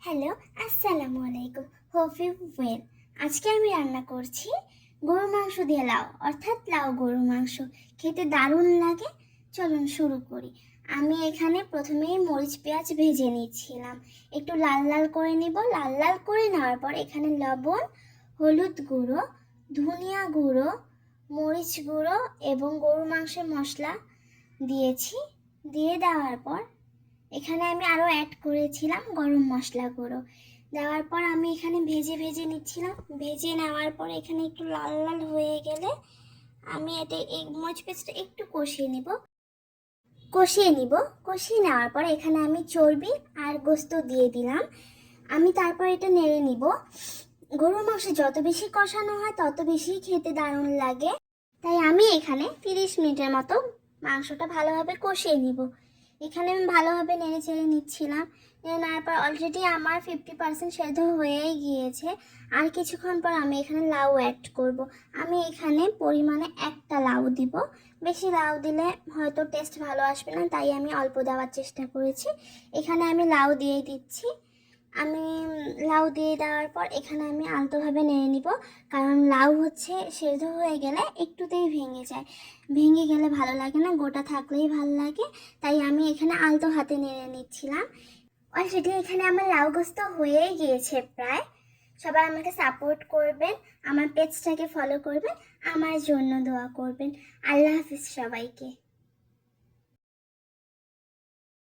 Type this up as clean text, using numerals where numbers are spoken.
Hello, আসসালামু আলাইকুম। Hope you well. আজকে আমি রান্না করছি গরুর মাংস দিয়ে লাউ, অর্থাৎ লাউ গরুর মাংস। খেতে দারুণ লাগে। চলুন শুরু করি। আমি এখানে প্রথমেই মরিচ পেঁয়াজ ভেজে নিচ্ছিলাম, একটু লাল লাল করে নিব। লাল লাল করে নেওয়ার পর এখানে লবণ, হলুদ গুঁড়ো, ধনিয়া গুঁড়ো, মরিচ গুঁড়ো এবং গরুর মাংসের মশলা দিয়েছি। দিয়ে দেওয়ার পর এখানে আমি আরও অ্যাড করেছিলাম গরম মশলা গুঁড়ো। দেওয়ার পর আমি এখানে ভেজে ভেজে নিচ্ছিলাম। ভেজে নেওয়ার পর এখানে একটু লাল লাল হয়ে গেলে আমি এই মরিচ পেস্টটা একটু কষিয়ে নেওয়ার পর এখানে আমি চর্বি আর গোস্ত দিয়ে দিলাম। আমি তারপর এটা নেড়ে নিব। গরুর মাংস যত বেশি কষানো হয় তত বেশি খেতে দারুণ লাগে। তাই আমি এখানে 30 মিনিটের মতো মাংসটা ভালোভাবে কষিয়ে নিব। এখানে আমি ভালোভাবে নেড়ে চেড়ে নিচ্ছিলাম। নেড়ে নেওয়ার পর অলরেডি আমার 50% সেদ্ধ হয়েই গিয়েছে। আর কিছুক্ষণ পর আমি এখানে লাউ অ্যাড করব। আমি এখানে পরিমাণে একটা লাউ দিব। বেশি লাউ দিলে হয়তো টেস্ট ভালো আসবে না, তাই আমি অল্প দেওয়ার চেষ্টা করেছি। এখানে আমি লাউ দিয়ে দিচ্ছি। আমি লাউ দিয়ে দেওয়ার পর এখানে আমি আলতোভাবে নেড়ে নিব, কারণ লাউ সেদ্ধ হয়ে গেলে একটুতেই ভেঙে যায়। ভেঙে গেলে ভালো লাগে না, গোটা থাকলেই ভালো লাগে। তাই আমি এখানে আলতো হাতে নেড়ে নিচ্ছিলাম। অলরেডি এখানে আমার লাউ গোস্ত হয়েই গিয়েছে প্রায়। সবাই আমাকে সাপোর্ট করবেন, আমার পেজটাকে ফলো করবেন, আমার জন্য দোয়া করবেন। আল্লাহ হাফিজ সবাইকে।